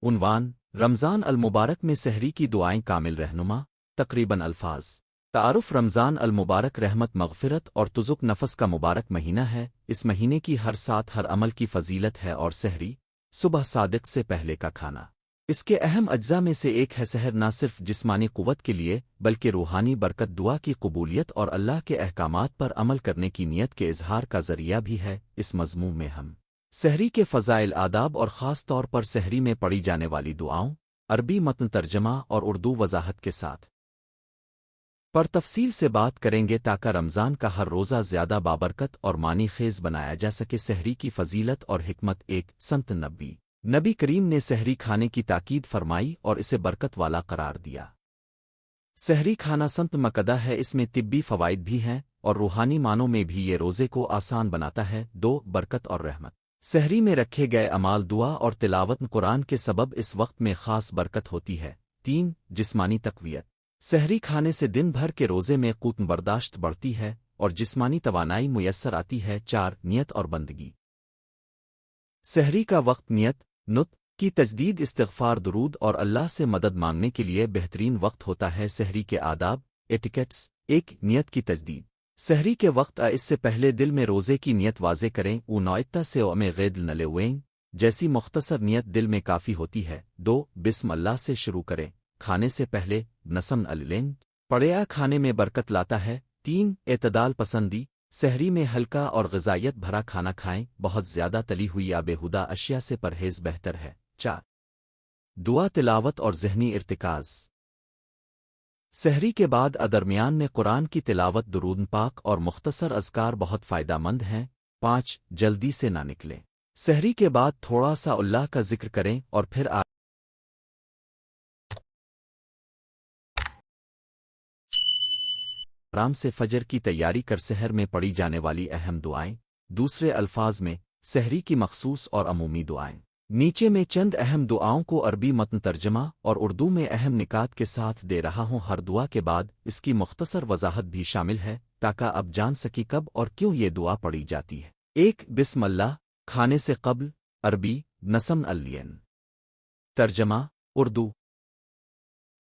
عنوان رمضان المبارک میں سحری کی دعائیں کامل رہنما تقریباً الفاظ تعارف رمضان المبارک رحمت مغفرت اور تزک نفس کا مبارک مہینہ ہے اس مہینے کی ہر ساتھ ہر عمل کی فضیلت ہے اور سحری صبح صادق سے پہلے کا کھانا اس کے اہم اجزاء میں سے ایک ہے سحر نہ صرف جسمانی قوت کے لیے بلکہ روحانی برکت دعا کی قبولیت اور اللہ کے احکامات پر عمل کرنے کی نیت کے اظہار کا ذریعہ بھی ہے اس مضمون میں ہم سحری کے فضائل آداب اور خاص طور پر سحری میں پڑھی جانے والی دعاؤں عربی متن ترجمہ اور اردو وضاحت کے ساتھ پر تفصیل سے بات کریں گے تاکہ رمضان کا ہر روزہ زیادہ بابرکت اور معنی خیز بنایا جا سکے سحری کی فضیلت اور حکمت ایک سنت نبی کریم نے سحری کھانے کی تاکید فرمائی اور اسے برکت والا قرار دیا سحری کھانا سنت مقدہ ہے اس میں طبی فوائد بھی ہیں اور روحانی معنوں میں بھی یہ روزے کو آسان بناتا ہے دو برکت اور رحمت سحری میں رکھے گئے اعمال دعا اور تلاوت قرآن کے سبب اس وقت میں خاص برکت ہوتی ہے تین جسمانی تقویت سحری کھانے سے دن بھر کے روزے میں قوت برداشت بڑھتی ہے اور جسمانی توانائی میسر آتی ہے چار نیت اور بندگی سحری کا وقت نیت نت کی تجدید استغفار درود اور اللہ سے مدد مانگنے کے لیے بہترین وقت ہوتا ہے سحری کے آداب ایٹیکٹس ایک نیت کی تجدید سحری کے وقت اس سے پہلے دل میں روزے کی نیت واضح کریں نوعیتا سے غید نلویں جیسی مختصر نیت دل میں کافی ہوتی ہے دو بسم اللہ سے شروع کریں کھانے سے پہلے نسم اللین پڑیا کھانے میں برکت لاتا ہے تین اعتدال پسندی سحری میں ہلکا اور غذائیت بھرا کھانا کھائیں بہت زیادہ تلی ہوئی یا بےہودہ اشیاء سے پرہیز بہتر ہے چار دعا تلاوت اور ذہنی ارتکاز سحری کے بعد درمیان میں قرآن کی تلاوت درود پاک اور مختصر اذکار بہت فائدہ مند ہیں پانچ جلدی سے نہ نکلیں سحری کے بعد تھوڑا سا اللہ کا ذکر کریں اور پھر آرام سے فجر کی تیاری کر سحر میں پڑھی جانے والی اہم دعائیں دوسرے الفاظ میں سحری کی مخصوص اور عمومی دعائیں نیچے میں چند اہم دعاؤں کو عربی متن ترجمہ اور اردو میں اہم نکات کے ساتھ دے رہا ہوں ہر دعا کے بعد اس کی مختصر وضاحت بھی شامل ہے تاکہ اب جان سکی کب اور کیوں یہ دعا پڑھی جاتی ہے ایک بسم اللہ کھانے سے قبل عربی نسم الین ترجمہ اردو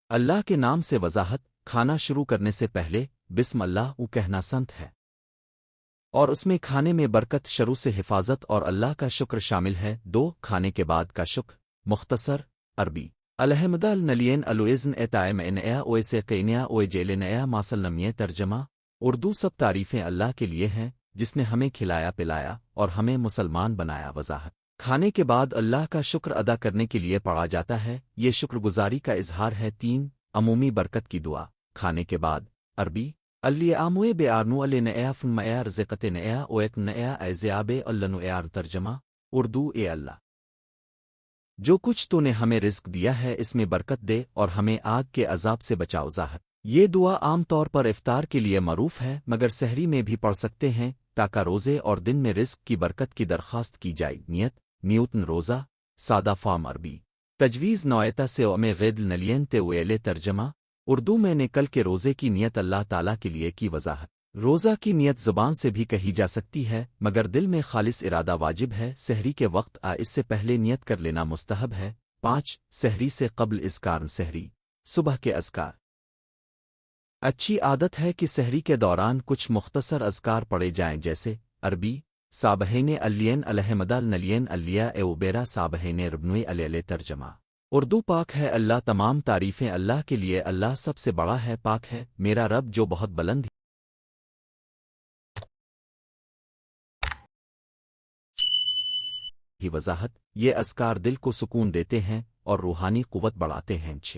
اللہ کے نام سے وضاحت کھانا شروع کرنے سے پہلے بسم اللہ کہنا سنت ہے اور اس میں کھانے میں برکت شروع سے حفاظت اور اللہ کا شکر شامل ہے دو کھانے کے بعد کا شکر مختصر عربی الحمد النلین الوزن اطائم انیا اویسے قینیا اوے جیل نیا ماسلمیہ ترجمہ اردو سب تعریفیں اللہ کے لیے ہیں جس نے ہمیں کھلایا پلایا اور ہمیں مسلمان بنایا وضاحت کھانے کے بعد اللہ کا شکر ادا کرنے کے لیے پڑھا جاتا ہے یہ شکر گزاری کا اظہار ہے تین عمومی برکت کی دعا کھانے کے بعد عربی اللیاموے بے آرنو النیا فنمیا رزقت نیا اویک نیا ایزیاب النو ایار ترجمہ اردو اے اللہ جو کچھ تو نے ہمیں رزق دیا ہے اس میں برکت دے اور ہمیں آگ کے عذاب سے بچاؤ ظاہر یہ دعا عام طور پر افطار کے لیے معروف ہے مگر سحری میں بھی پڑھ سکتے ہیں تاکہ روزے اور دن میں رزق کی برکت کی درخواست کی جائے نیت نیوتن روزہ سادہ فارم عربی تجویز نوعیتا سے غید نلین تے ویلے ترجمہ اردو میں نے کل کے روزے کی نیت اللہ تعالیٰ کے لیے کی وضاحت روزہ کی نیت زبان سے بھی کہی جا سکتی ہے مگر دل میں خالص ارادہ واجب ہے سحری کے وقت اس سے پہلے نیت کر لینا مستحب ہے پانچ سحری سے قبل اذکار سحری صبح کے اذکار اچھی عادت ہے کہ سحری کے دوران کچھ مختصر اذکار پڑھے جائیں جیسے عربی صابحین الین الحمد النلین الیا اوبیرا صابحین ربنوی علیہ ترجمہ اردو پاک ہے اللہ تمام تعریفیں اللہ کے لیے اللہ سب سے بڑا ہے پاک ہے میرا رب جو بہت بلند ہی وضاحت یہ اذکار دل کو سکون دیتے ہیں اور روحانی قوت بڑھاتے ہیں چھ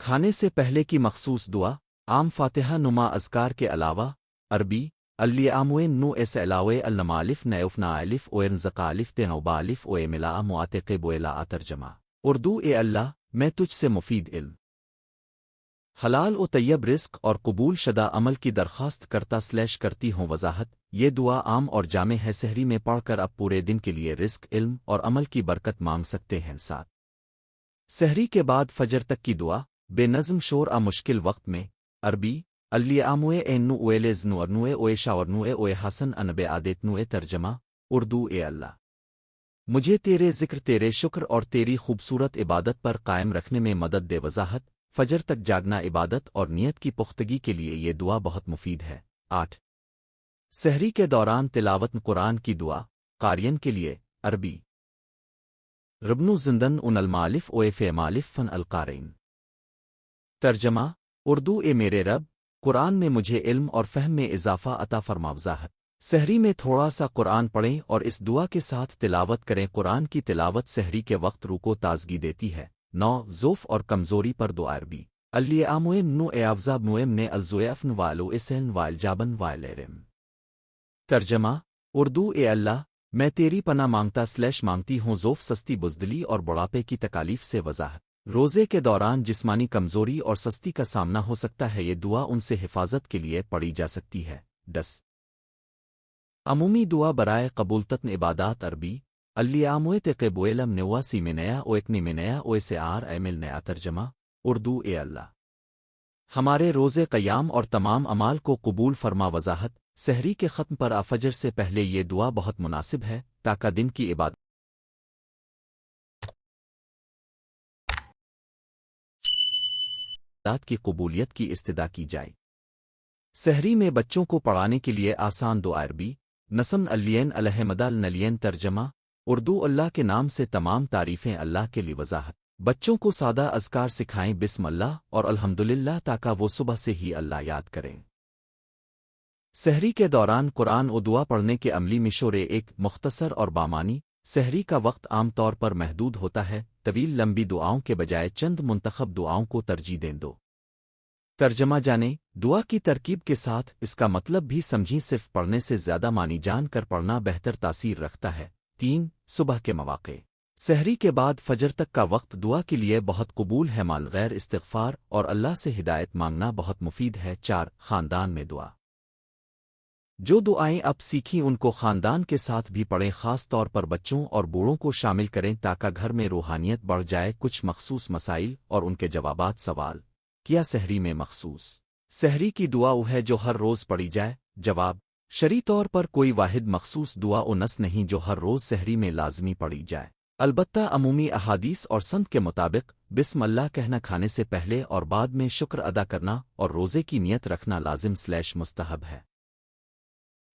کھانے سے پہلے کی مخصوص دعا عام فاتحہ نما اذکار کے علاوہ عربی اللیاموین نو ایس علاوے النمالف نیوفنا الف اوین زقالف تنوبا الف اوے ملا معاتق بویلا ترجمہ اردو اے اللہ میں تجھ سے مفید علم حلال و طیب رزق اور قبول شدہ عمل کی درخواست کرتی ہوں وضاحت یہ دعا عام اور جامع ہے سحری میں پڑھ کر اب پورے دن کے لیے رزق علم اور عمل کی برکت مانگ سکتے ہیں ساتھ سحری کے بعد فجر تک کی دعا بے نظم شور مشکل وقت میں عربی الیاموے اینو اویلز نورنوے اوے شاورنوے اوے حسن انبے عادتنوے ترجمہ اردو اے اللہ مجھے تیرے ذکر تیرے شکر اور تیری خوبصورت عبادت پر قائم رکھنے میں مدد دے وضاحت فجر تک جاگنا عبادت اور نیت کی پختگی کے لیے یہ دعا بہت مفید ہے 8 سحری کے دوران تلاوت قرآن کی دعا قارئین کے لیے عربی ربن زندن ان المالف اویف مالف فن القارئین ترجمہ اردو اے میرے رب قرآن میں مجھے علم اور فہم میں اضافہ عطا فرما وضاحت سحری میں تھوڑا سا قرآن پڑھیں اور اس دعا کے ساتھ تلاوت کریں قرآن کی تلاوت سحری کے وقت روح کو تازگی دیتی ہے 9 ضعف اور کمزوری پر دعا عربی الیاموئم نو اعوذاب نوئم نے الزویفن والو اسن والجابن وائلرم ترجمہ اردو اے اللہ میں تیری پناہ مانگتی ہوں ضعف سستی بزدلی اور بڑھاپے کی تکالیف سے وضاحت روزے کے دوران جسمانی کمزوری اور سستی کا سامنا ہو سکتا ہے یہ دعا ان سے حفاظت کے لیے پڑھی جا سکتی ہے 10 عمومی دعا برائے قبولتن عبادات عربی الیاموت قبویلم نواسی منیا اویکنی منیا اویسار ایمل نیا ترجمہ اردو اے اللہ ہمارے روزے قیام اور تمام اعمال کو قبول فرما وضاحت سحری کے ختم پر فجر سے پہلے یہ دعا بہت مناسب ہے تاکہ دن کی عبادت کی قبولیت کی استدعا کی جائے سحری میں بچوں کو پڑھانے کے لیے آسان دعا عربی نسم الین الحمد النلین ترجمہ اردو اللہ کے نام سے تمام تعریفیں اللہ کے لیے وضاحت بچوں کو سادہ اذکار سکھائیں بسم اللہ اور الحمدللہ تاکہ وہ صبح سے ہی اللہ یاد کریں سحری کے دوران قرآن و دعا پڑھنے کے عملی مشورے ایک مختصر اور بامانی سحری کا وقت عام طور پر محدود ہوتا ہے طویل لمبی دعاؤں کے بجائے چند منتخب دعاؤں کو ترجیح دیں دو ترجمہ جانیں دعا کی ترکیب کے ساتھ اس کا مطلب بھی سمجھیں صرف پڑھنے سے زیادہ معنی جان کر پڑھنا بہتر تاثیر رکھتا ہے 3 صبح کے مواقع سحری کے بعد فجر تک کا وقت دعا کے لیے بہت قبول ہے مال غیر استغفار اور اللہ سے ہدایت مانگنا بہت مفید ہے 4 خاندان میں دعا جو دعائیں اب سیکھیں ان کو خاندان کے ساتھ بھی پڑھیں خاص طور پر بچوں اور بوڑھوں کو شامل کریں تاکہ گھر میں روحانیت بڑھ جائے کچھ مخصوص مسائل اور ان کے جوابات سوال کیا سحری میں مخصوص سحری کی دعا وہ ہے جو ہر روز پڑھی جائے جواب شرعی طور پر کوئی واحد مخصوص دعا و نص نہیں جو ہر روز سحری میں لازمی پڑھی جائے البتہ عمومی احادیث اور سنت کے مطابق بسم اللہ کہنا کھانے سے پہلے اور بعد میں شکر ادا کرنا اور روزے کی نیت رکھنا لازم / مستحب ہے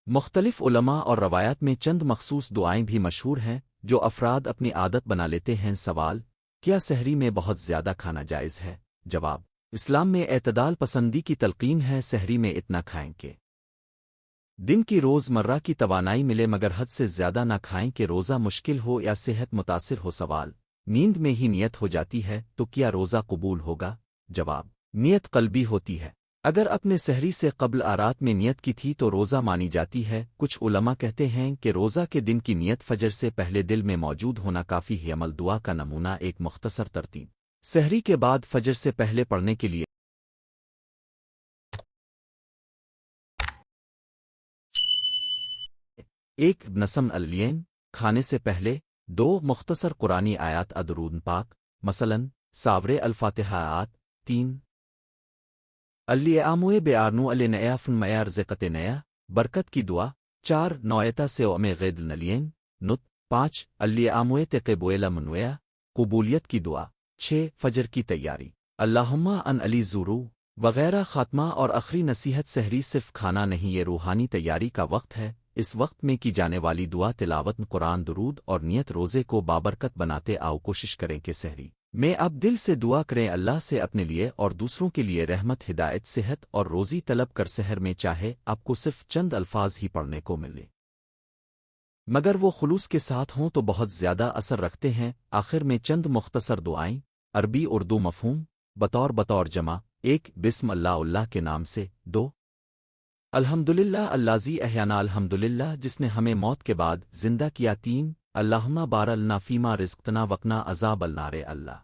مختلف علماء اور روایات میں چند مخصوص دعائیں بھی مشہور ہیں جو افراد اپنی عادت بنا لیتے ہیں سوال کیا سحری میں بہت زیادہ کھانا جائز ہے جواب اسلام میں اعتدال پسندی کی تلقین ہے سحری میں اتنا کھائیں کہ دن کی روز مرہ کی توانائی ملے مگر حد سے زیادہ نہ کھائیں کہ روزہ مشکل ہو یا صحت متاثر ہو سوال نیند میں ہی نیت ہو جاتی ہے تو کیا روزہ قبول ہوگا جواب نیت قلبی ہوتی ہے اگر اپنے سحری سے قبل آرات میں نیت کی تھی تو روزہ مانی جاتی ہے کچھ علماء کہتے ہیں کہ روزہ کے دن کی نیت فجر سے پہلے دل میں موجود ہونا کافی ہے عمل دعا کا نمونہ ایک مختصر ترتیب سحری کے بعد فجر سے پہلے پڑھنے کے لیے ایک نسم الین کھانے سے پہلے 2 مختصر قرآنی آیات درود پاک مثلاً ساورے الفاتحہ آیات 3 الیاموے بیارنو النیا فن میار زقت نیا برکت کی دعا 4 نویتا سے اوم غید نلین نت 5 الیاموے تقبویلا منویا قبولیت کی دعا 6 فجر کی تیاری اللہم ان علی زورو وغیرہ خاتمہ اور آخری نصیحت سحری صرف کھانا نہیں یہ روحانی تیاری کا وقت ہے اس وقت میں کی جانے والی دعا تلاوت قرآن درود اور نیت روزے کو بابرکت بناتے آؤ کوشش کریں کہ سحری میں اب دل سے دعا کریں اللہ سے اپنے لیے اور دوسروں کے لیے رحمت ہدایت صحت اور روزی طلب کر سحر میں چاہے آپ کو صرف چند الفاظ ہی پڑھنے کو ملے مگر وہ خلوص کے ساتھ ہوں تو بہت زیادہ اثر رکھتے ہیں آخر میں چند مختصر دعائیں عربی اردو مفہوم بطور جمع 1 بسم اللہ کے نام سے 2 الحمدللہ اللازی احیانا الحمدللہ جس نے ہمیں موت کے بعد زندہ کیا 3 اللہم بارلنا فیما رزقتنا وقنا عذاب النار اللہ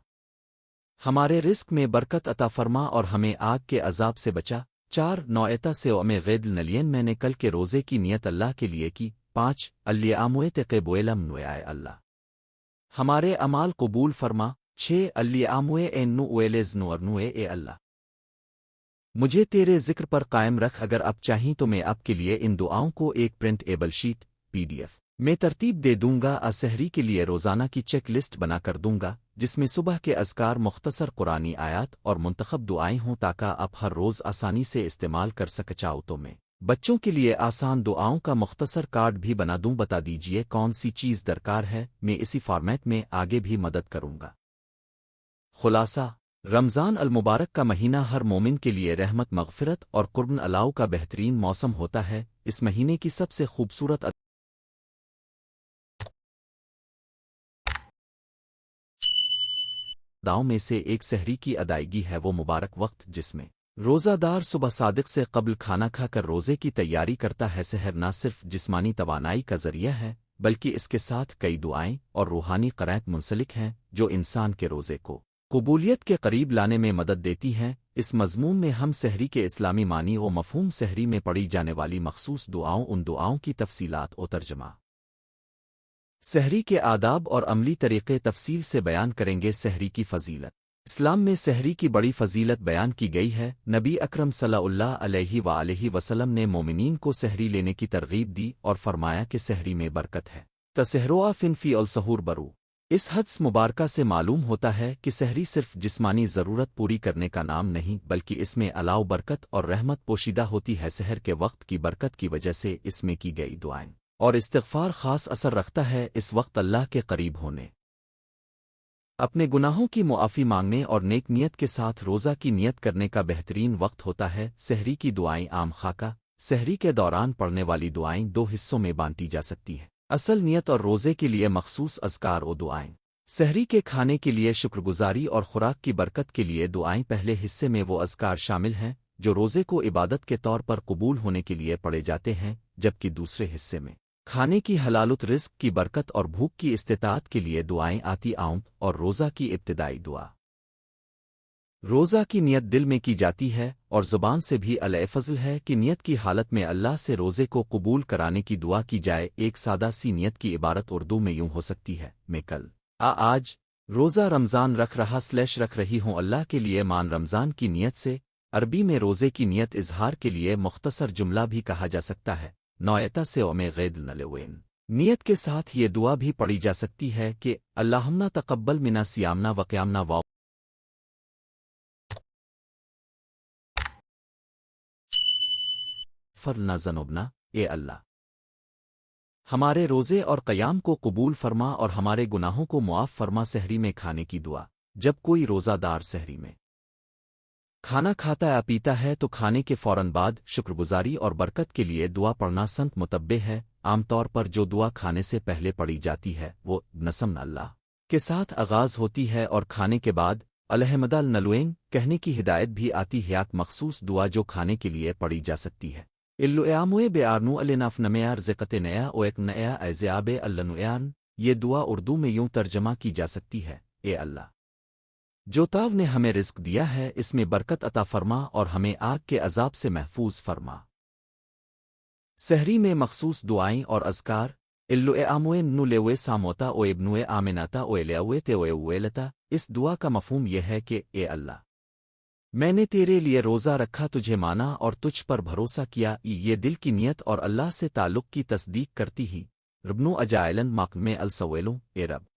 ہمارے رزق میں برکت عطا فرما اور ہمیں آگ کے عذاب سے بچا۔ 4 نوعیتا سے اومے غید نلین میں نے کل کے روزے کی نیت اللہ کے لیے کی۔ 5 الیاموے تقبویلم نوئے اللہ ہمارے اعمال قبول فرما۔ 6 الیاموے اینو اویلز نورنوے اے اللہ مجھے تیرے ذکر پر قائم رکھ۔ اگر اب چاہیں تو میں اب کے لیے ان دعاؤں کو ایک پرنٹ ایبل شیٹ PDF میں ترتیب دے دوں گا۔ سحری کے لیے روزانہ کی چیک لسٹ بنا کر دوں گا، جس میں صبح کے اذکار، مختصر قرآنی آیات اور منتخب دعائیں ہوں تاکہ آپ ہر روز آسانی سے استعمال کر سکچاؤ۔ تو میں بچوں کے لیے آسان دعاؤں کا مختصر کارڈ بھی بنا دوں۔ بتا دیجئے کون سی چیز درکار ہے، میں اسی فارمیٹ میں آگے بھی مدد کروں گا۔ خلاصہ، رمضان المبارک کا مہینہ ہر مومن کے لیے رحمت، مغفرت اور قربن الاؤ کا بہترین موسم ہوتا ہے۔ اس مہینے کی سب سے خوبصورت اداؤں میں سے ایک سحری کی ادائیگی ہے، وہ مبارک وقت جس میں روزہ دار صبح صادق سے قبل کھانا کھا کر روزے کی تیاری کرتا ہے۔ سحر نہ صرف جسمانی توانائی کا ذریعہ ہے، بلکہ اس کے ساتھ کئی دعائیں اور روحانی قرائط منسلک ہیں جو انسان کے روزے کو قبولیت کے قریب لانے میں مدد دیتی ہیں۔ اس مضمون میں ہم سحری کے اسلامی معنی و مفہوم، سحری میں پڑھی جانے والی مخصوص دعاؤں، ان دعاؤں کی تفصیلات و ترجمہ، سحری کے آداب اور عملی طریقے تفصیل سے بیان کریں گے۔ سحری کی فضیلت، اسلام میں سحری کی بڑی فضیلت بیان کی گئی ہے۔ نبی اکرم صلی اللہ علیہ وآلہ وسلم نے مومنین کو سحری لینے کی ترغیب دی اور فرمایا کہ سحری میں برکت ہے۔ تسحروا فن فی السحور برو۔ اس حدیث مبارکہ سے معلوم ہوتا ہے کہ سحری صرف جسمانی ضرورت پوری کرنے کا نام نہیں، بلکہ اس میں علاؤ برکت اور رحمت پوشیدہ ہوتی ہے۔ سحر کے وقت کی برکت کی وجہ سے اس میں کی گئی دعائیں اور استغفار خاص اثر رکھتا ہے۔ اس وقت اللہ کے قریب ہونے، اپنے گناہوں کی معافی مانگنے اور نیک نیت کے ساتھ روزہ کی نیت کرنے کا بہترین وقت ہوتا ہے۔ سحری کی دعائیں عام خاکہ، سحری کے دوران پڑھنے والی دعائیں 2 حصوں میں بانٹی جا سکتی ہیں: اصل نیت اور روزے کے لیے مخصوص اذکار و دعائیں۔ سحری کے کھانے کے لیے شکر گزاری اور خوراک کی برکت کے لیے دعائیں۔ پہلے حصے میں وہ اذکار شامل ہیں جو روزے کو عبادت کے طور پر قبول ہونے کے لیے پڑھے جاتے ہیں، جبکہ دوسرے حصے میں کھانے کی حلالت، رزق کی برکت اور بھوک کی استطاعت کے لیے دعائیں آتی آؤں اور روزہ کی ابتدائی دعا۔ روزہ کی نیت دل میں کی جاتی ہے اور زبان سے بھی الفضل ہے کہ نیت کی حالت میں اللہ سے روزے کو قبول کرانے کی دعا کی جائے۔ ایک سادہ سی نیت کی عبارت اردو میں یوں ہو سکتی ہے: میں کل آج روزہ رمضان رکھ رہی ہوں اللہ کے لیے مان رمضان کی نیت سے۔ عربی میں روزے کی نیت اظہار کے لیے مختصر جملہ بھی کہا جا سکتا ہے: نوعیتا سے اومے غید نلوین۔ نیت کے ساتھ یہ دعا بھی پڑھی جا سکتی ہے کہ اللہم تقبل منا صیامنا وقیامنا و فرنا ذنوبنا۔ اے اللہ ہمارے روزے اور قیام کو قبول فرما اور ہمارے گناہوں کو معاف فرما۔ سحری میں کھانے کی دعا۔ جب کوئی روزہ دار سحری میں کھانا کھاتا یا پیتا ہے تو کھانے کے فوراً بعد شکر گزاری اور برکت کے لیے دعا پڑھنا سنت متبع ہے۔ عام طور پر جو دعا کھانے سے پہلے پڑھی جاتی ہے وہ نسم اللہ کے ساتھ آغاز ہوتی ہے اور کھانے کے بعد الحمد نلوین کہنے کی ہدایت بھی آتی ہے۔ مخصوص دعا جو کھانے کے لیے پڑھی جا سکتی ہے: الواموے بے آرنو الناف نمیار زقت نیا او ایک نیا ایزیاب النویان۔ یہ دعا اردو میں یوں ترجمہ کی جا سکتی ہے: اے اللہ جو تاو نے ہمیں رزق دیا ہے، اس میں برکت عطا فرما اور ہمیں آگ کے عذاب سے محفوظ فرما۔ سحری میں مخصوص دعائیں اور اذکار: الواموے نو لیوے ساموتا او ابنوے آمناتا او لیوے تیوے ویلتا۔ اس دعا کا مفہوم یہ ہے کہ اے اللہ میں نے تیرے لیے روزہ رکھا، تجھے مانا اور تجھ پر بھروسہ کیا۔ یہ دل کی نیت اور اللہ سے تعلق کی تصدیق کرتی ہی ربنو اجائلن ماقم السویلوں۔ اے رب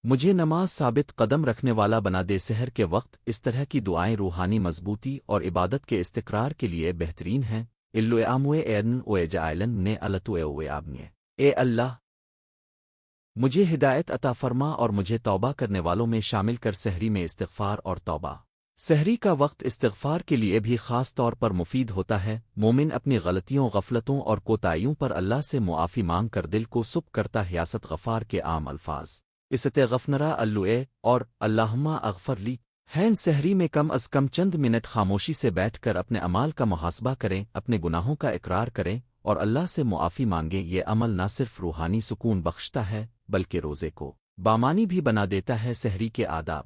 مجھے نماز ثابت قدم رکھنے والا بنا دے۔ سحر کے وقت اس طرح کی دعائیں روحانی مضبوطی اور عبادت کے استقرار کے لیے بہترین ہیں۔ الواموے ایدن او اجائلن نے التوے آبنیے۔ اے اللہ مجھے ہدایت عطا فرما اور مجھے توبہ کرنے والوں میں شامل کر۔ سحری میں استغفار اور توبہ۔ سحری کا وقت استغفار کے لیے بھی خاص طور پر مفید ہوتا ہے۔ مومن اپنی غلطیوں، غفلتوں اور کوتاہیوں پر اللہ سے معافی مانگ کر دل کو سب کرتا ہے۔ یاست غفار کے عام الفاظ استغفرنا اللوے اور اللہم اغفر لی ہیں۔ سحری میں کم از کم چند منٹ خاموشی سے بیٹھ کر اپنے اعمال کا محاسبہ کریں، اپنے گناہوں کا اقرار کریں اور اللہ سے معافی مانگیں۔ یہ عمل نہ صرف روحانی سکون بخشتا ہے بلکہ روزے کو بامانی بھی بنا دیتا ہے۔ سحری کے آداب۔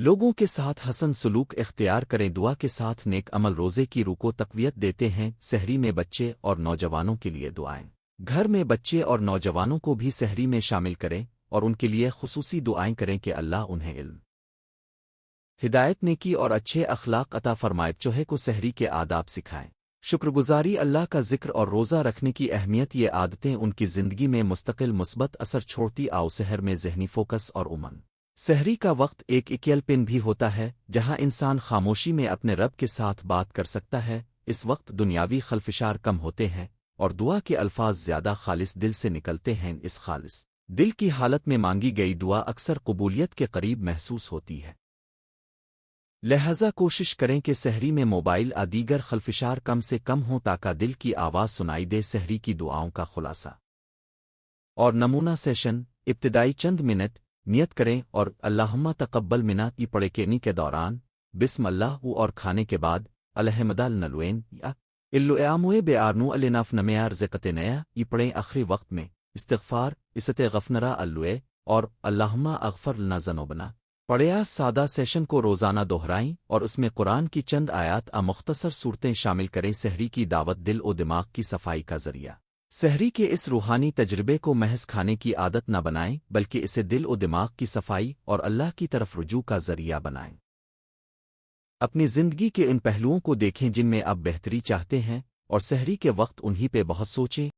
لوگوں کے ساتھ حسن سلوک اختیار کریں، دعا کے ساتھ نیک عمل، روزے کی روح کو تقویت دیتے ہیں، سحری میں بچے اور نوجوانوں کے لیے دعائیں۔ گھر میں بچے اور نوجوانوں کو بھی سحری میں شامل کریں اور ان کے لیے خصوصی دعائیں کریں کہ اللہ انہیں علم، ہدایت، نیکی اور اچھے اخلاق عطا فرمائے۔ چوہے کو سحری کے آداب سکھائیں۔ شکر گزاری، اللہ کا ذکر اور روزہ رکھنے کی اہمیت، یہ عادتیں ان کی زندگی میں مستقل مثبت اثر چھوڑتی آؤ۔ سحر میں ذہنی فوکس اور امن۔ سحری کا وقت ایک اکیل پن بھی ہوتا ہے جہاں انسان خاموشی میں اپنے رب کے ساتھ بات کر سکتا ہے۔ اس وقت دنیاوی خلفشار کم ہوتے ہیں اور دعا کے الفاظ زیادہ خالص دل سے نکلتے ہیں۔ اس خالص دل کی حالت میں مانگی گئی دعا اکثر قبولیت کے قریب محسوس ہوتی ہے۔ لہذا کوشش کریں کہ سحری میں موبائل دیگر خلفشار کم سے کم ہوں تاکہ دل کی آواز سنائی دے۔ سحری کی دعاؤں کا خلاصہ اور نمونہ سیشن۔ ابتدائی چند منٹ نیت کریں اور اللہم تقبل منا کی پڑھے کینی کے دوران بسم اللہ اور کھانے کے بعد الحمدال نلوین یا الوئے بے آرنو الناف نمیار زکت نیا یہ پڑھیں۔ آخری وقت میں استغفار، است غفنرا الوئے اور اللہم اغفر لنا ذنوبنا پڑھیا۔ سادہ سیشن کو روزانہ دہرائیں اور اس میں قرآن کی چند آیات مختصر صورتیں شامل کریں۔ سحری کی دعوت دل و دماغ کی صفائی کا ذریعہ۔ سحری کے اس روحانی تجربے کو محض کھانے کی عادت نہ بنائیں بلکہ اسے دل و دماغ کی صفائی اور اللہ کی طرف رجوع کا ذریعہ بنائیں۔ اپنی زندگی کے ان پہلوؤں کو دیکھیں جن میں آپ بہتری چاہتے ہیں اور سحری کے وقت انہی پہ بہت سوچیں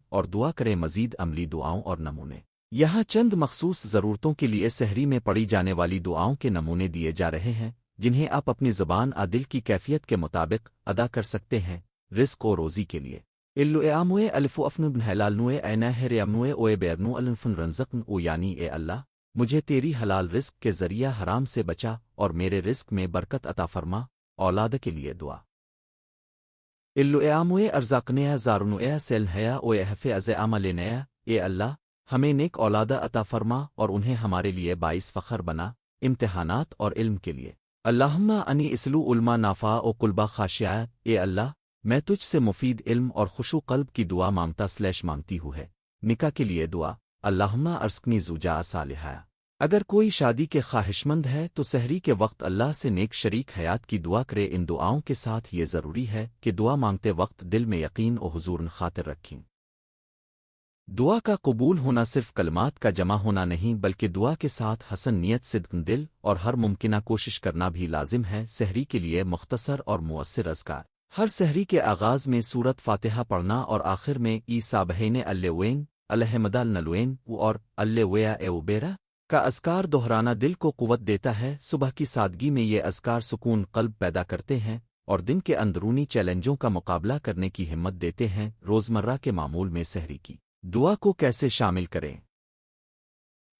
اور دعا کریں۔ مزید عملی دعاؤں اور نمونے یہاں چند مخصوص ضرورتوں کے لیے سحری میں پڑھی جانے والی دعاؤں کے نمونے دیے جا رہے ہیں جنہیں آپ اپنی زبان دل کی کیفیت کے مطابق ادا کر سکتے ہیں۔ رزق و روزی کے لیے الوئے الف افن بن حلالنوئے اینہر امنوئے اوے بیرنو الفن رنزقن او، یعنی اے اللہ مجھے تیری حلال رزق کے ذریعہ حرام سے بچا اور میرے رزق میں برکت عطا فرما۔ اولاد کے لیے دعا الوئے ارزاقنیا زارنوئے سیلنیا اوے حف از عمل نیا، اے اللہ ہمیں نیک اولادہ عطا فرما اور انہیں ہمارے لیے باعث فخر بنا امتحانات اور علم کے لیے۔ اللہم انی اسلو علما نافع و قلبہ خاشعہ، اے اللہ میں تجھ سے مفید علم اور خشوع قلب کی دعا مانگتی ہوں ہے۔ نکاح کے لیے دعا اللہم ارزقنی زوجا صالحہ، اگر کوئی شادی کے خواہشمند ہے تو سحری کے وقت اللہ سے نیک شریک حیات کی دعا کرے۔ ان دعاؤں کے ساتھ یہ ضروری ہے کہ دعا مانگتے وقت دل میں یقین و حضور خاطر رکھیں۔ دعا کا قبول ہونا صرف کلمات کا جمع ہونا نہیں بلکہ دعا کے ساتھ حسن نیت، صدق دل اور ہر ممکنہ کوشش کرنا بھی لازم ہے۔ سحری کے لیے مختصر اور مؤثر اذکار۔ ہر سحری کے آغاز میں سورت فاتحہ پڑھنا اور آخر میں سابحین الوین الحمدال نلوین اور الویا اوبیرا کا اذکار دہرانا دل کو قوت دیتا ہے۔ صبح کی سادگی میں یہ اذکار سکون قلب پیدا کرتے ہیں اور دن کے اندرونی چیلنجوں کا مقابلہ کرنے کی ہمت دیتے ہیں۔ روزمرہ کے معمول میں سحری کی دعا کو کیسے شامل کریں؟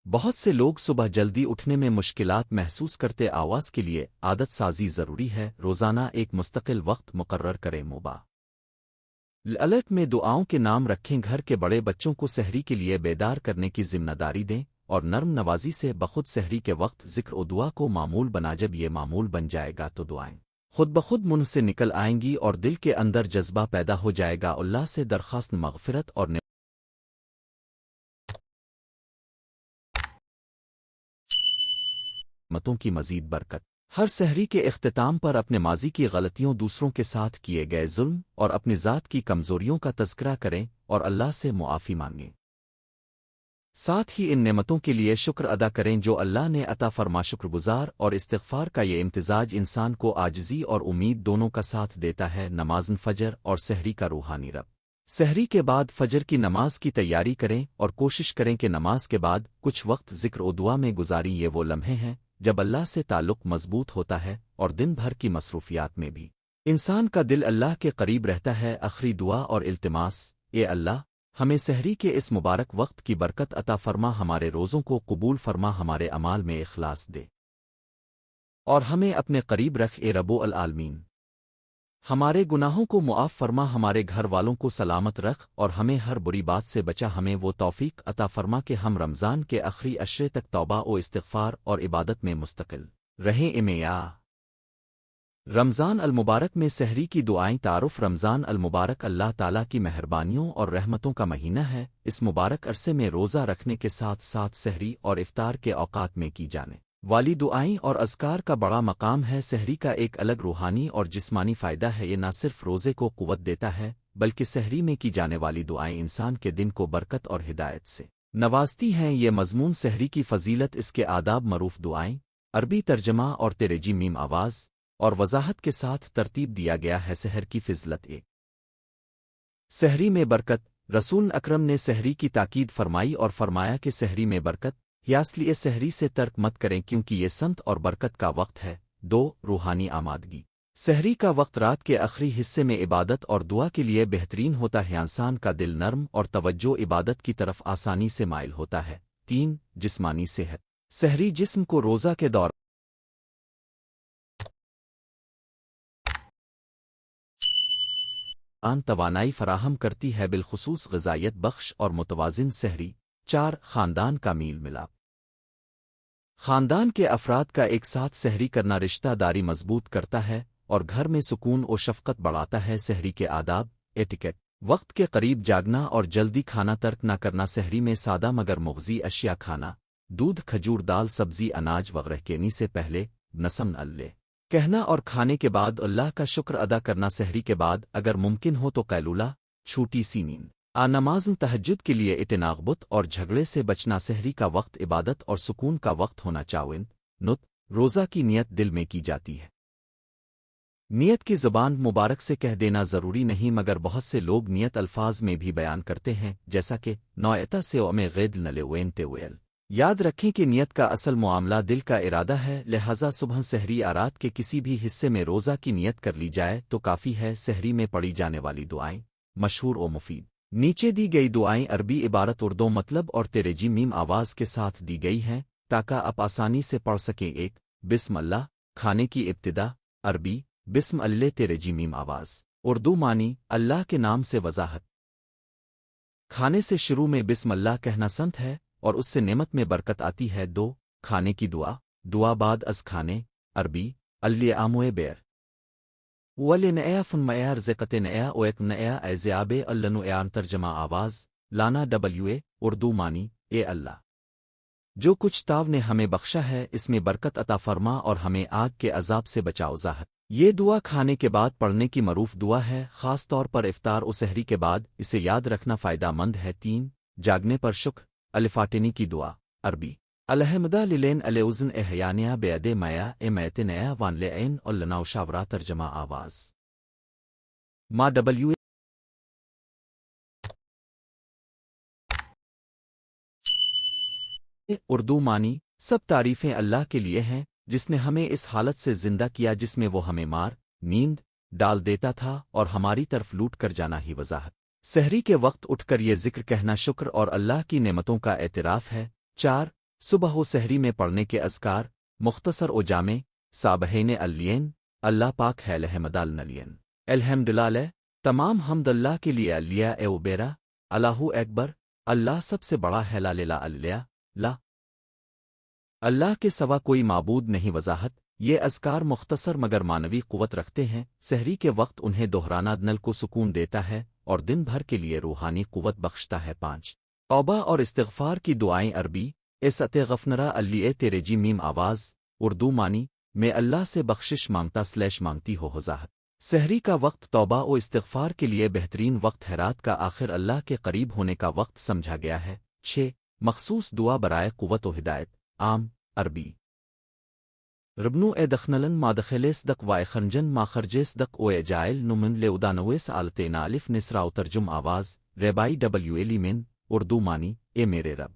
بہت سے لوگ صبح جلدی اٹھنے میں مشکلات محسوس کرتے، آواز کے لیے عادت سازی ضروری ہے۔ روزانہ ایک مستقل وقت مقرر کریں۔ الرٹ میں دعاؤں کے نام رکھیں۔ گھر کے بڑے بچوں کو سحری کے لیے بیدار کرنے کی ذمہ داری دیں اور نرم نوازی سے بخود سحری کے وقت ذکر و دعا کو معمول بنا۔ جب یہ معمول بن جائے گا تو دعائیں خود بخود منہ سے نکل آئیں گی اور دل کے اندر جذبہ پیدا ہو جائے گا اللہ سے درخواست مغفرت اور نعمتوں کی مزید برکت۔ ہر سحری کے اختتام پر اپنے ماضی کی غلطیوں، دوسروں کے ساتھ کیے گئے ظلم اور اپنی ذات کی کمزوریوں کا تذکرہ کریں اور اللہ سے معافی مانگیں۔ ساتھ ہی ان نعمتوں کے لیے شکر ادا کریں جو اللہ نے عطا فرما۔ شکر گزار اور استغفار کا یہ امتزاج انسان کو عاجزی اور امید دونوں کا ساتھ دیتا ہے۔ نماز فجر اور سحری کا روحانی رب۔ سحری کے بعد فجر کی نماز کی تیاری کریں اور کوشش کریں کہ نماز کے بعد کچھ وقت ذکر و دعا میں گزاریں۔ یہ وہ لمحے ہیں جب اللہ سے تعلق مضبوط ہوتا ہے اور دن بھر کی مصروفیات میں بھی انسان کا دل اللہ کے قریب رہتا ہے۔ آخری دعا اور التماس، اے اللہ ہمیں سحری کے اس مبارک وقت کی برکت عطا فرما، ہمارے روزوں کو قبول فرما، ہمارے اعمال میں اخلاص دے اور ہمیں اپنے قریب رکھ۔ اے رب العالمین ہمارے گناہوں کو معاف فرما، ہمارے گھر والوں کو سلامت رکھ اور ہمیں ہر بری بات سے بچا۔ ہمیں وہ توفیق عطا فرما کہ ہم رمضان کے آخری عشرے تک توبہ و استغفار اور عبادت میں مستقل رہیں۔ رمضان المبارک میں سحری کی دعائیں تعارف رمضان المبارک اللہ تعالیٰ کی مہربانیوں اور رحمتوں کا مہینہ ہے۔ اس مبارک عرصے میں روزہ رکھنے کے ساتھ ساتھ سحری اور افطار کے اوقات میں کی جانے والی دعائیں اور اذکار کا بڑا مقام ہے۔ سحری کا ایک الگ روحانی اور جسمانی فائدہ ہے، یہ نہ صرف روزے کو قوت دیتا ہے بلکہ سحری میں کی جانے والی دعائیں انسان کے دن کو برکت اور ہدایت سے نوازتی ہیں۔ یہ مضمون سحری کی فضیلت، اس کے آداب، معروف دعائیں، عربی ترجمہ اور ترجمہ میم آواز اور وضاحت کے ساتھ ترتیب دیا گیا ہے۔ سحر کی فضیلت ایک سحری میں برکت۔ رسول اکرم نے سحری کی تاکید فرمائی اور فرمایا کہ سحری میں برکت اس لیے سحری سے ترک مت کریں کیونکہ یہ سنت اور برکت کا وقت ہے۔ 2 روحانی آمادگی۔ سحری کا وقت رات کے آخری حصے میں عبادت اور دعا کے لیے بہترین ہوتا ہے، انسان کا دل نرم اور توجہ عبادت کی طرف آسانی سے مائل ہوتا ہے۔ 3 جسمانی صحت۔ سحری جسم کو روزہ کے دوران توانائی فراہم کرتی ہے، بالخصوص غذائیت بخش اور متوازن سحری۔ 4 خاندان کا میل ملاپ۔ خاندان کے افراد کا ایک ساتھ سحری کرنا رشتہ داری مضبوط کرتا ہے اور گھر میں سکون و شفقت بڑھاتا ہے۔ سحری کے آداب، ایٹیکٹ۔ وقت کے قریب جاگنا اور جلدی کھانا ترک نہ کرنا۔ سحری میں سادہ مگر مغذی اشیاء کھانا، دودھ، کھجور، دال، سبزی، اناج وغیرہ کینی سے پہلے نسم اللہ کہنا اور کھانے کے بعد اللہ کا شکر ادا کرنا۔ سحری کے بعد اگر ممکن ہو تو قیلولہ، چھوٹی سی نیند، نماز تہجد کے لیے اٹناغبت اور جھگڑے سے بچنا۔ سحری کا وقت عبادت اور سکون کا وقت ہونا چاہیے۔ روزہ کی نیت دل میں کی جاتی ہے۔ نیت کی زبان مبارک سے کہہ دینا ضروری نہیں، مگر بہت سے لوگ نیت الفاظ میں بھی بیان کرتے ہیں، جیسا کہ نوعیتا سے او میں غید نلوین ویل۔ یاد رکھیں کہ نیت کا اصل معاملہ دل کا ارادہ ہے، لہذا صبح سحری رات کے کسی بھی حصے میں روزہ کی نیت کر لی جائے تو کافی ہے۔ سحری میں پڑھی جانے والی دعائیں مشہور و مفید۔ نیچے دی گئی دعائیں عربی عبارت اردو مطلب اور ترجمہ میم آواز کے ساتھ دی گئی ہیں تاکہ آپ آسانی سے پڑھ سکیں۔ 1 بسم اللہ، کھانے کی ابتدا۔ عربی بسم اللہ، ترجمہ میم آواز، اردو معنی اللہ کے نام سے، وضاحت۔ کھانے سے شروع میں بسم اللہ کہنا سنت ہے اور اس سے نعمت میں برکت آتی ہے۔ 2 کھانے کی دعا، دعا بعد از کھانے۔ عربی اللہ آموئے بیر ول نیا فن معیار ذکت نیا اویک نیا ایزیاب اللہ ایان ترجمہ آواز لانا اردو معنی اے اللہ، جو کچھ تاو نے ہمیں بخشا ہے اس میں برکت عطا فرما اور ہمیں آگ کے عذاب سے بچاؤ۔ ظاہر یہ دعا کھانے کے بعد پڑھنے کی معروف دعا ہے، خاص طور پر افطار و سحری کے بعد اسے یاد رکھنا فائدہ مند ہے۔ 3 جاگنے پر شکر، الفاٹنی کی دعا۔ عربی الحمدہ للین الیوزن احیانیہ بیعد میا اے میت نیا وان لعین اور شاورا ترجمہ آواز ما اردو معنی سب تعریفیں اللہ کے لیے ہیں جس نے ہمیں اس حالت سے زندہ کیا جس میں وہ ہمیں مار نیند ڈال دیتا تھا اور ہماری طرف لوٹ کر جانا ہی۔ وضاحت سحری کے وقت اٹھ کر یہ ذکر کہنا شکر اور اللہ کی نعمتوں کا اعتراف ہے۔ 4 صبح و سحری میں پڑھنے کے اذکار، مختصر و جامع۔ سابحین الین، اللہ پاک ہے، الحمد النلین، الحمدللہ، تمام حمد اللہ کے لیے، الیا اے بیرا، اللہ اکبر، اللہ سب سے بڑا ہے، لا الہ الا لا، اللہ کے سوا کوئی معبود نہیں۔ وضاحت یہ اذکار مختصر مگر معنوی قوت رکھتے ہیں۔ سحری کے وقت انہیں دہرانا دل کو سکون دیتا ہے اور دن بھر کے لیے روحانی قوت بخشتا ہے۔ 5 توبہ اور استغفار کی دعائیں۔ عربی استغفرنا اللہ، ترجمہ میم آواز، اردو معنی میں اللہ سے بخشش مانگتا / مانگتی ہو۔ وضاحت سحری کا وقت توبہ و استغفار کے لیے بہترین وقت ہے، رات کا آخر اللہ کے قریب ہونے کا وقت سمجھا گیا ہے۔ 6 مخصوص دعا برائے قوت و ہدایت۔ عام عربی ربنو اے دخنلن مادخلس دق وائے خنجن ماخرجس دق او جائل نمن لودانویس آلتین الف نسراء ترجم آواز ریبائی من، اردو معنی اے میرے رب،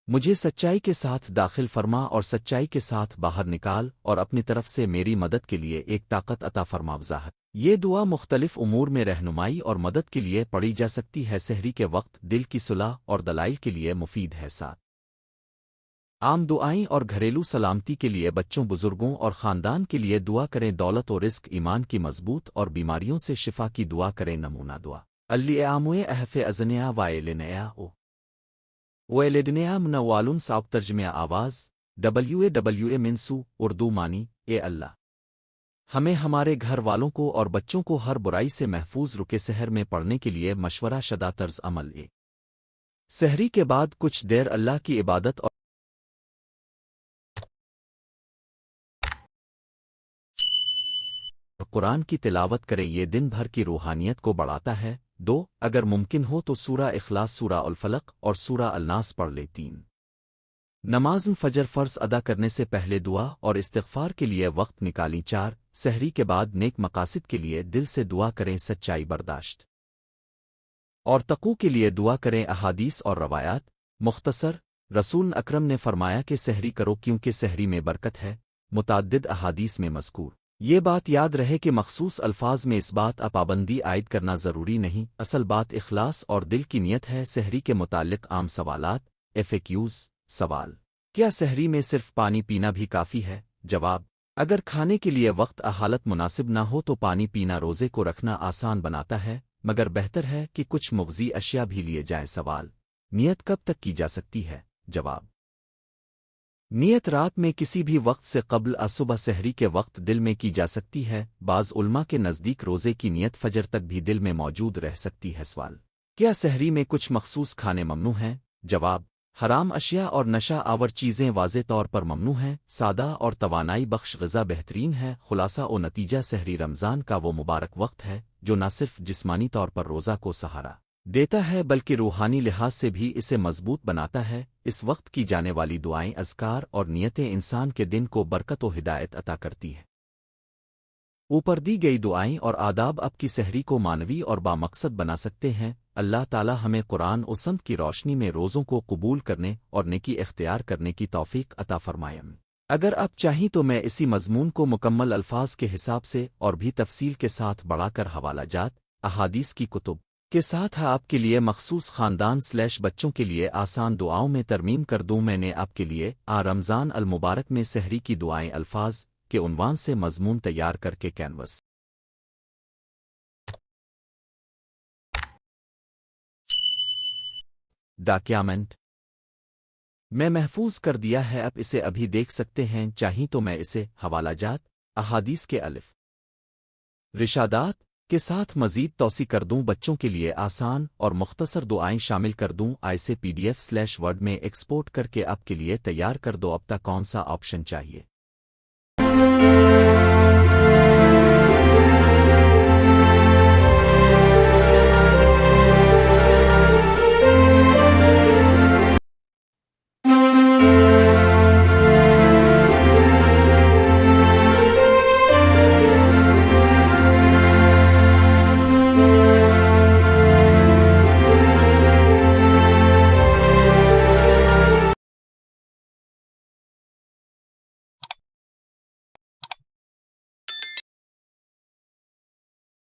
مجھے سچائی کے ساتھ داخل فرما اور سچائی کے ساتھ باہر نکال اور اپنی طرف سے میری مدد کے لیے ایک طاقت عطا فرما۔ وضاحت یہ دعا مختلف امور میں رہنمائی اور مدد کے لیے پڑھی جا سکتی ہے۔ سحری کے وقت دل کی صلح اور دلائل کے لیے مفید ہے۔ 7 عام دعائیں اور گھریلو سلامتی کے لیے بچوں، بزرگوں اور خاندان کے لیے دعا کریں، دولت و رزق، ایمان کی مضبوط اور بیماریوں سے شفا کی دعا کریں۔ نمونہ دعا اللہ آموئے احف ازنیا وائلنیا او ویلڈنیا منوالن ساق ترجمہ آواز منسو، اردو معنی اے اللہ، ہمیں ہمارے گھر والوں کو اور بچوں کو ہر برائی سے محفوظ رکے سحر میں پڑھنے کے لیے مشورہ شدہ طرز عمل ہے۔ سحری کے بعد کچھ دیر اللہ کی عبادت اور قرآن کی تلاوت کریں، یہ دن بھر کی روحانیت کو بڑھاتا ہے۔ 2 اگر ممکن ہو تو سورہ اخلاص، سورہ الفلق اور سورہ الناس پڑھ لے۔ 3 نماز فجر فرض ادا کرنے سے پہلے دعا اور استغفار کے لیے وقت نکالیں۔ 4 سحری کے بعد نیک مقاصد کے لیے دل سے دعا کریں، سچائی برداشت اور تقوی کے لیے دعا کریں۔ احادیث اور روایات مختصر، رسول اکرم نے فرمایا کہ سحری کرو کیونکہ سحری میں برکت ہے۔ متعدد احادیث میں مذکور یہ بات یاد رہے کہ مخصوص الفاظ میں اس بات پابندی عائد کرنا ضروری نہیں، اصل بات اخلاص اور دل کی نیت ہے۔ سحری کے متعلق عام سوالات FAQs سوال: کیا سحری میں صرف پانی پینا بھی کافی ہے؟ جواب: اگر کھانے کے لیے وقت حالت مناسب نہ ہو تو پانی پینا روزے کو رکھنا آسان بناتا ہے، مگر بہتر ہے کہ کچھ مغذی اشیاء بھی لیے جائیں۔ سوال: نیت کب تک کی جا سکتی ہے؟ جواب: نیت رات میں کسی بھی وقت سے قبل صبح سحری کے وقت دل میں کی جا سکتی ہے۔ بعض علماء کے نزدیک روزے کی نیت فجر تک بھی دل میں موجود رہ سکتی ہے۔ سوال: کیا سحری میں کچھ مخصوص کھانے ممنوع ہیں؟ جواب: حرام اشیاء اور نشہ آور چیزیں واضح طور پر ممنوع ہیں۔ سادہ اور توانائی بخش غذا بہترین ہے۔ خلاصہ و نتیجہ: سحری رمضان کا وہ مبارک وقت ہے جو نہ صرف جسمانی طور پر روزہ کو سہارا دیتا ہے بلکہ روحانی لحاظ سے بھی اسے مضبوط بناتا ہے۔ اس وقت کی جانے والی دعائیں، اذکار اور نیتیں انسان کے دن کو برکت و ہدایت عطا کرتی ہیں۔ اوپر دی گئی دعائیں اور آداب آپ کی سحری کو معنوی اور بامقصد بنا سکتے ہیں۔ اللہ تعالی ہمیں قرآن و سنت کی روشنی میں روزوں کو قبول کرنے اور نیکی اختیار کرنے کی توفیق عطا فرمائے۔ اگر آپ چاہیں تو میں اسی مضمون کو مکمل الفاظ کے حساب سے اور بھی تفصیل کے ساتھ بڑھا کر حوالہ جات احادیث کی کتب کے ساتھ آپ کے لیے مخصوص خاندان / بچوں کے لیے آسان دعاؤں میں ترمیم کر دوں۔ میں نے آپ کے لیے رمضان المبارک میں سحری کی دعائیں الفاظ کے عنوان سے مضمون تیار کر کے کینوس ڈاکیامنٹ میں محفوظ کر دیا ہے، آپ اسے ابھی دیکھ سکتے ہیں، چاہیں تو میں اسے حوالہ جات احادیث کے الف رشادات کے ساتھ مزید توسیع کر دوں۔ بچوں کے لیے آسان اور مختصر دعائیں شامل کر دوں، اسے PDF/Word میں ایکسپورٹ کر کے آپ کے لیے تیار کر دو۔ اب تک کون سا آپشن چاہیے؟